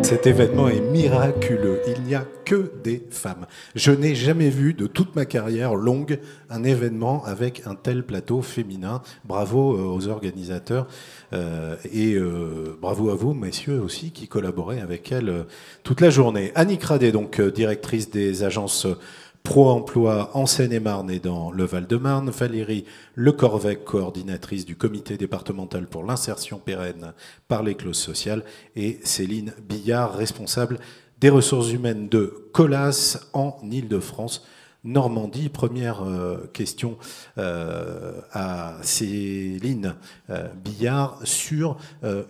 Cet événement est miraculeux. Il n'y a que des femmes. Je n'ai jamais vu de toute ma carrière longue un événement avec un tel plateau féminin. Bravo aux organisateurs et bravo à vous, messieurs, aussi, qui collaboraient avec elles toute la journée. Annick Radet, donc directrice des agences Pro-emploi en Seine-et-Marne et dans le Val-de-Marne. Valérie Lecorvec, coordinatrice du comité départemental pour l'insertion pérenne par les clauses sociales. Et Céline Billard, responsable des ressources humaines de Colas en Île-de-France. Normandie, première question à Céline Billard sur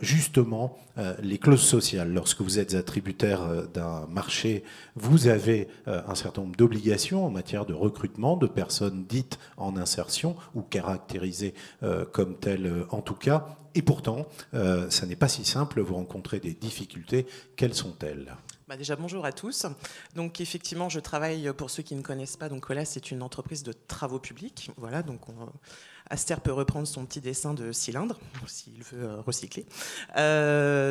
justement les clauses sociales. Lorsque vous êtes attributaire d'un marché, vous avez un certain nombre d'obligations en matière de recrutement de personnes dites en insertion ou caractérisées comme telles en tout cas. Et pourtant, ça n'est pas si simple, vous rencontrez des difficultés. Quelles sont-elles ? Déjà, bonjour à tous. Donc, effectivement, je travaille, pour ceux qui ne connaissent pas, donc Colas, c'est une entreprise de travaux publics. Voilà, donc Aster peut reprendre son petit dessin de cylindre, s'il veut recycler.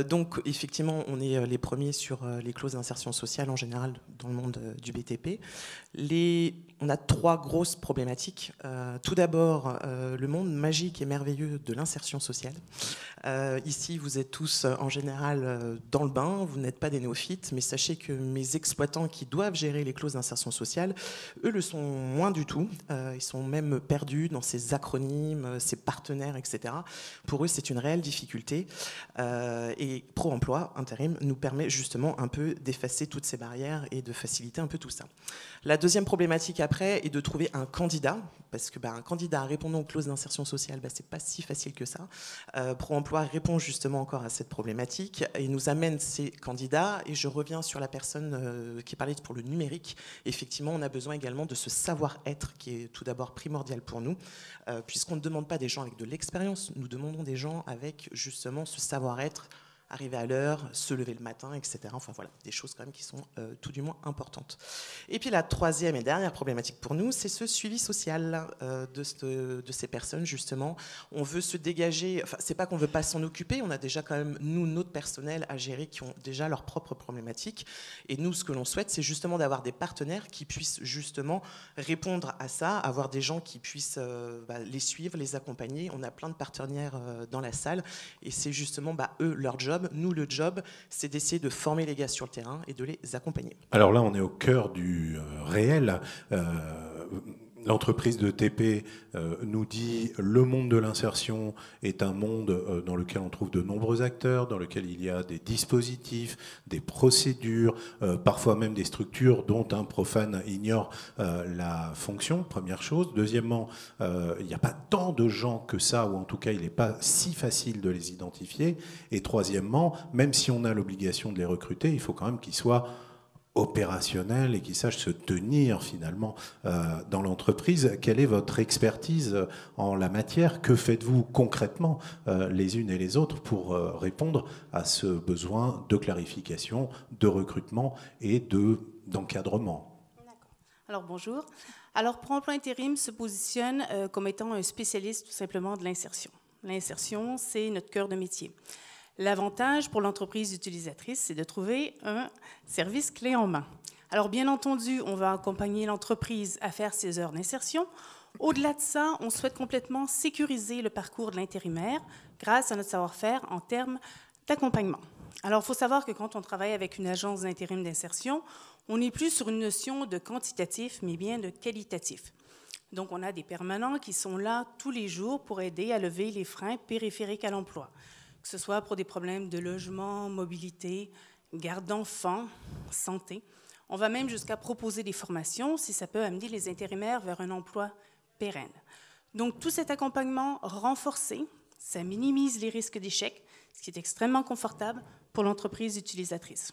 Donc, effectivement, on est les premiers sur les clauses d'insertion sociale, en général, dans le monde du BTP. On a trois grosses problématiques. Tout d'abord, le monde magique et merveilleux de l'insertion sociale. Ici, vous êtes tous, en général, dans le bain, vous n'êtes pas des néophytes, mais sachez que mes exploitants qui doivent gérer les clauses d'insertion sociale, eux le sont moins du tout. Ils sont même perdus dans ces acronymes, ces partenaires, etc. Pour eux, c'est une réelle difficulté. Et Pro-emploi, intérim, nous permet justement un peu d'effacer toutes ces barrières et de faciliter un peu tout ça. La deuxième problématique après est de trouver un candidat, parce que un candidat répondant aux clauses d'insertion sociale, c'est pas si facile que ça. Pro-emploi répond justement encore à cette problématique et nous amène ces candidats. Et je reviens sur la personne qui parlait pour le numérique. Effectivement, on a besoin également de ce savoir-être qui est tout d'abord primordial pour nous, puisqu'on ne demande pas des gens avec de l'expérience, nous demandons des gens avec justement ce savoir-être, arriver à l'heure, se lever le matin, etc. Enfin voilà, des choses quand même qui sont tout du moins importantes. Et puis la troisième et dernière problématique pour nous, c'est ce suivi social de ces personnes, justement. On veut se dégager, enfin c'est pas qu'on veut pas s'en occuper, on a déjà quand même, nous, notre personnel à gérer qui ont déjà leurs propres problématiques. Et nous, ce que l'on souhaite, c'est justement d'avoir des partenaires qui puissent justement répondre à ça, avoir des gens qui puissent les suivre, les accompagner. On a plein de partenaires dans la salle et c'est justement eux, leur job. Nous, le job, c'est d'essayer de former les gars sur le terrain et de les accompagner. Alors là, on est au cœur du réel. L'entreprise de TP nous dit le monde de l'insertion est un monde dans lequel on trouve de nombreux acteurs, dans lequel il y a des dispositifs, des procédures, parfois même des structures dont un profane ignore la fonction, première chose. Deuxièmement, il n'y a pas tant de gens que ça, ou en tout cas il n'est pas si facile de les identifier. Et troisièmement, même si on a l'obligation de les recruter, il faut quand même qu'ils soient opérationnel et qui sache se tenir finalement dans l'entreprise. Quelle est votre expertise en la matière? Que faites-vous concrètement les unes et les autres pour répondre à ce besoin de clarification, de recrutement et d'encadrement? D'accord. Alors bonjour. Alors Pro-emploi intérim se positionne comme étant un spécialiste tout simplement de l'insertion. L'insertion, c'est notre cœur de métier. L'avantage pour l'entreprise utilisatrice, c'est de trouver un service clé en main. Alors, bien entendu, on va accompagner l'entreprise à faire ses heures d'insertion. Au-delà de ça, on souhaite complètement sécuriser le parcours de l'intérimaire grâce à notre savoir-faire en termes d'accompagnement. Alors, il faut savoir que quand on travaille avec une agence d'intérim d'insertion, on n'est plus sur une notion de quantitatif, mais bien de qualitatif. Donc, on a des permanents qui sont là tous les jours pour aider à lever les freins périphériques à l'emploi, que ce soit pour des problèmes de logement, mobilité, garde d'enfants, santé. On va même jusqu'à proposer des formations si ça peut amener les intérimaires vers un emploi pérenne. Donc, tout cet accompagnement renforcé, ça minimise les risques d'échec, ce qui est extrêmement confortable pour l'entreprise utilisatrice.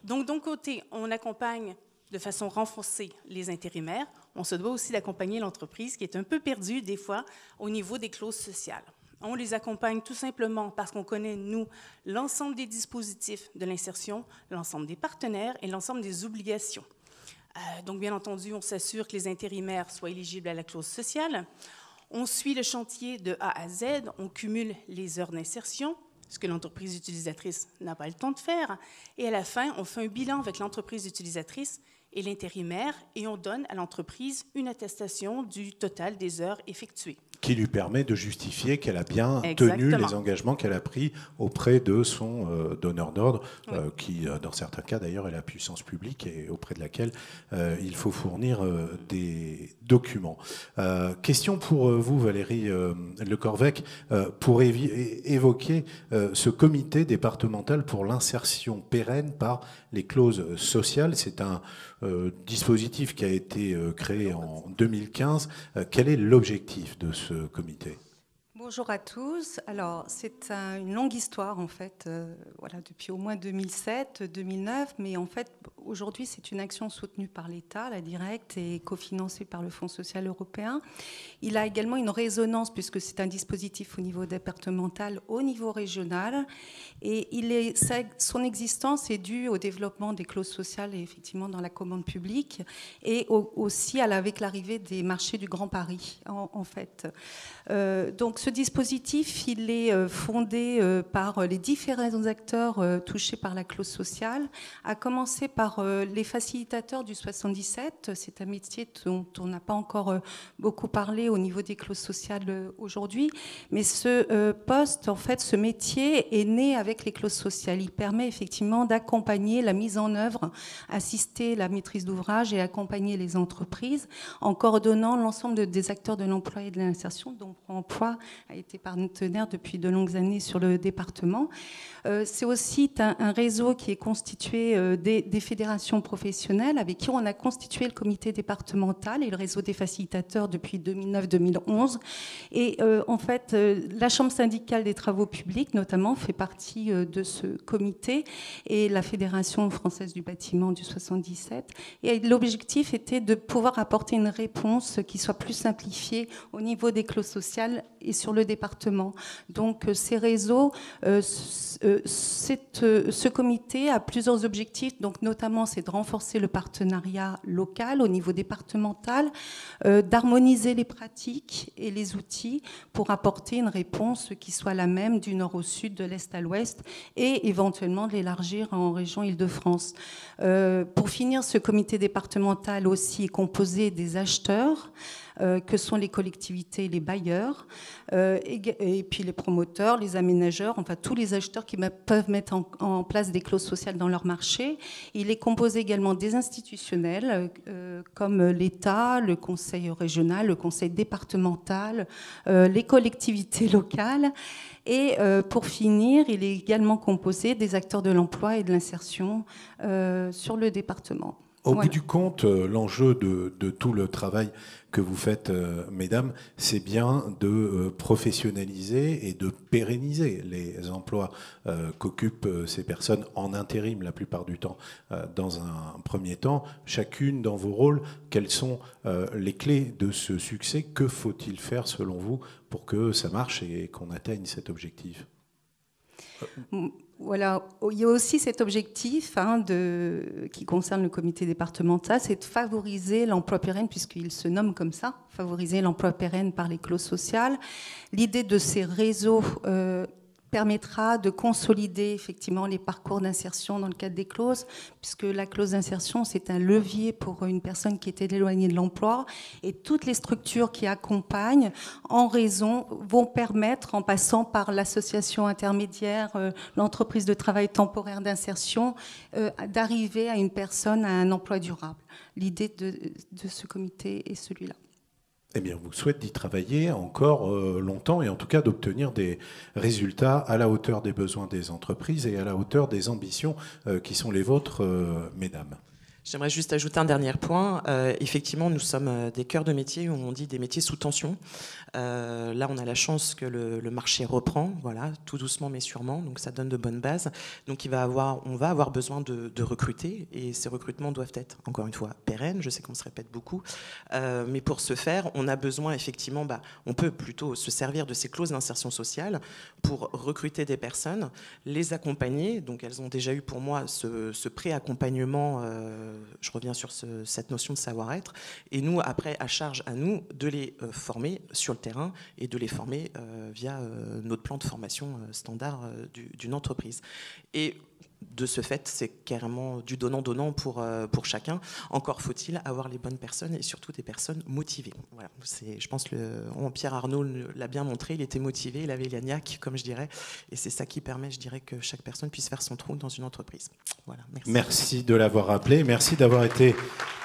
Donc, d'un côté, on accompagne de façon renforcée les intérimaires. On se doit aussi d'accompagner l'entreprise qui est un peu perdue, des fois, au niveau des clauses sociales. On les accompagne tout simplement parce qu'on connaît, nous, l'ensemble des dispositifs de l'insertion, l'ensemble des partenaires et l'ensemble des obligations. Donc, bien entendu, on s'assure que les intérimaires soient éligibles à la clause sociale. On suit le chantier de A à Z, on cumule les heures d'insertion, ce que l'entreprise utilisatrice n'a pas le temps de faire. Et à la fin, on fait un bilan avec l'entreprise utilisatrice et l'intérimaire, et on donne à l'entreprise une attestation du total des heures effectuées. Qui lui permet de justifier qu'elle a bien tenu les engagements qu'elle a pris auprès de son donneur d'ordre, oui. Qui, dans certains cas d'ailleurs, est la puissance publique et auprès de laquelle il faut fournir des documents. Question pour vous, Valérie Lecorvec, pour évoquer ce comité départemental pour l'insertion pérenne par les clauses sociales. C'est un dispositif qui a été créé en 2015. Quel est l'objectif de ce comité ? Bonjour à tous. Alors, c'est une longue histoire, en fait, voilà, depuis au moins 2007, 2009, mais en fait, aujourd'hui, c'est une action soutenue par l'État, la directe, et cofinancée par le Fonds social européen. Il a également une résonance, puisque c'est un dispositif au niveau départemental, au niveau régional, et son existence est due au développement des clauses sociales, et effectivement, dans la commande publique, et aussi avec l'arrivée des marchés du Grand Paris, en fait. Donc, ce dispositif, il est fondé par les différents acteurs touchés par la clause sociale, à commencer par les facilitateurs du 77. C'est un métier dont on n'a pas encore beaucoup parlé au niveau des clauses sociales aujourd'hui, mais ce poste, en fait, ce métier est né avec les clauses sociales. Il permet effectivement d'accompagner la mise en œuvre, assister la maîtrise d'ouvrage et accompagner les entreprises en coordonnant l'ensemble des acteurs de l'emploi et de l'insertion, dont Pôle emploi a été partenaire depuis de longues années sur le département. C'est aussi un réseau qui est constitué des fédérations professionnelles avec qui on a constitué le comité départemental et le réseau des facilitateurs depuis 2009-2011. Et en fait, la Chambre syndicale des travaux publics, notamment, fait partie de ce comité et la Fédération française du bâtiment du 77. Et l'objectif était de pouvoir apporter une réponse qui soit plus simplifiée au niveau des clauses sociales et sur le département. Donc ces réseaux, ce comité a plusieurs objectifs, donc notamment c'est de renforcer le partenariat local au niveau départemental, d'harmoniser les pratiques et les outils pour apporter une réponse qui soit la même du nord au sud, de l'est à l'ouest, et éventuellement de l'élargir en région Île-de-France. Pour finir, ce comité départemental aussi est composé des acheteurs, que sont les collectivités et les bailleurs, et puis les promoteurs, les aménageurs, enfin tous les acheteurs qui peuvent mettre en place des clauses sociales dans leur marché. Il est composé également des institutionnels, comme l'État, le conseil régional, le conseil départemental, les collectivités locales. Et pour finir, il est également composé des acteurs de l'emploi et de l'insertion sur le département. Au bout du compte, l'enjeu de tout le travail que vous faites, mesdames, c'est bien de professionnaliser et de pérenniser les emplois qu'occupent ces personnes en intérim la plupart du temps. Dans un premier temps, chacune dans vos rôles, quelles sont les clés de ce succès? Que faut-il faire selon vous pour que ça marche et qu'on atteigne cet objectif? Voilà, il y a aussi cet objectif qui concerne le comité départemental, c'est de favoriser l'emploi pérenne, puisqu'il se nomme comme ça, favoriser l'emploi pérenne par les clauses sociales. L'idée de ces réseaux permettra de consolider effectivement les parcours d'insertion dans le cadre des clauses, puisque la clause d'insertion, c'est un levier pour une personne qui était éloignée de l'emploi, et toutes les structures qui accompagnent en raison vont permettre, en passant par l'association intermédiaire, l'entreprise de travail temporaire d'insertion, d'arriver à une personne à un emploi durable. L'idée de ce comité est celui-là. Eh bien, on vous souhaite d'y travailler encore longtemps et en tout cas d'obtenir des résultats à la hauteur des besoins des entreprises et à la hauteur des ambitions qui sont les vôtres, mesdames. J'aimerais juste ajouter un dernier point. Effectivement, nous sommes des cœurs de métier, on dit des métiers sous tension. Là, on a la chance que le marché reprend, voilà, tout doucement mais sûrement, donc ça donne de bonnes bases. Donc on va avoir besoin de recruter, et ces recrutements doivent être, encore une fois, pérennes. Je sais qu'on se répète beaucoup, mais pour ce faire, on a besoin effectivement, on peut plutôt se servir de ces clauses d'insertion sociale pour recruter des personnes, les accompagner. Donc elles ont déjà eu pour moi ce pré-accompagnement je reviens sur cette notion de savoir-être. Et nous, après, à charge à nous de les former sur le terrain et de les former via notre plan de formation standard d'une entreprise. Et de ce fait, c'est carrément du donnant-donnant pour chacun. Encore faut-il avoir les bonnes personnes et surtout des personnes motivées. Voilà, je pense que Pierre Arnault l'a bien montré, il était motivé, il avait l'agnac, comme je dirais, et c'est ça qui permet, je dirais, que chaque personne puisse faire son trou dans une entreprise. Voilà, merci. Merci de l'avoir rappelé, merci d'avoir été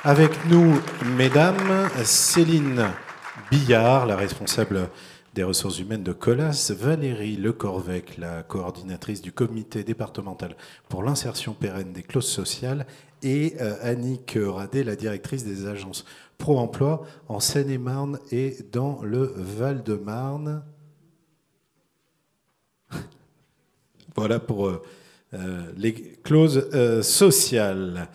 avec nous, mesdames. Céline Billard, la responsable des ressources humaines de Colas, Valérie Lecorvec, la coordinatrice du comité départemental pour l'insertion pérenne des clauses sociales, et Annick Radet, la directrice des agences Pro-Emploi en Seine-et-Marne et dans le Val-de-Marne. Voilà pour les clauses sociales.